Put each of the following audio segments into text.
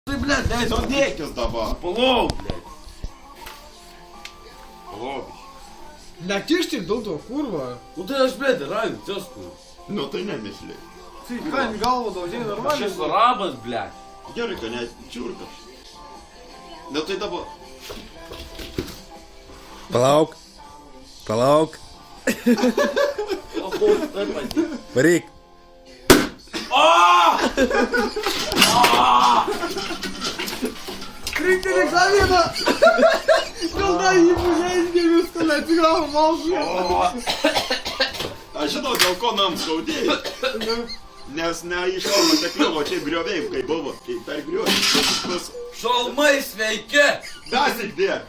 Tai, blėt, leidžiu. Nu dėkis dabar. Palauk, blėt. Palauk. Nekištik daug to, kurva. Nu tai aš, blėt, ragiu, tiesku. Nu tai nemišliai. Tai ką, į galvą daužiai normaliai? Šis rabas, blėt. Gerai, kad ne čiurkas. Nu tai dabar. Palauk. Palauk. O, tai padėk. Varyk. Krinktelėk tą vieną! Gal tą jį pužeisgė viską, neatsigravo malšą. Aš žinau, dėl ko nam skaudėjo. Nes ne iš šalmo tekliuvo, čia grioviai, kai buvo. Tai per grioviai. Šalmai sveiki. Dasik dėk.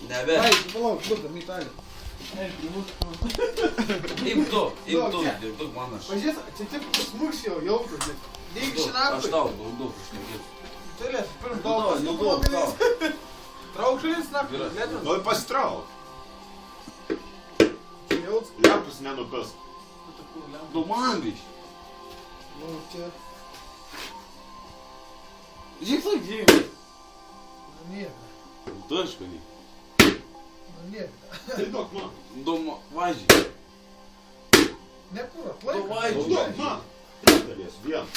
Nebe. Ai, palauk, šlutą, mytalį. Ei, primus. Imk tu, manas. Pažiūrės, čia tik smūgs jau jautrus. Dėk šinapui. Aš tau, daug, išnekėsiu. Tėlės, pirm Duok, daug. tau. Trauk šalis, nakti, Gerai. lėtas. Nu pasitrauk. Jauts. Lepus nenupis. Nu man biš. Nu, čia. Žiūrėk, žiūrėk. Nu, nieko. Daškanį. Nu, nieko. Tai duok man. Doma, važiai. Nekur, Tu atlaik. važiai. Nu duok man. Trintelės, vieną.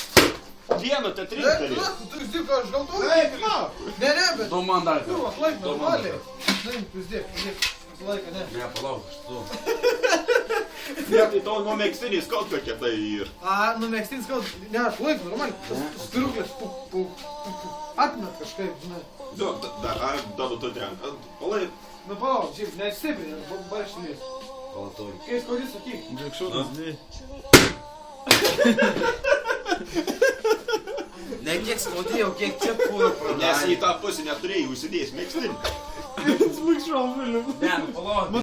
Vieną tai trintelės. Tu išdėk, aš gal to. Eik, na. Ne, bet. Du man dar Kur, kartą. atlaik, Du man normaliai. dar kartą. Na, išdėk. Visą laiką, ne. Ne, palauk, aš tu. Ne, tai tau nuo megztinės kaut kokia tai ir. A, nu mėgstins gal, ne, aš laiku, normaliai. Tas spiruklės, atmet kažkaip, žinai. Dar tu trenk. Palaik. Nu, palauk, šiaip, nestiprinė, barštinės. Palatoj. Kai skaudys, sakyk. Džekšotas, ne. Ne kiek skaudėjau, kiek čia kūro Nes į pradėjai. tą pusę neturėjai užsidėjęs megztinį. Smūgšau, vėliau. Ne, nu palauk.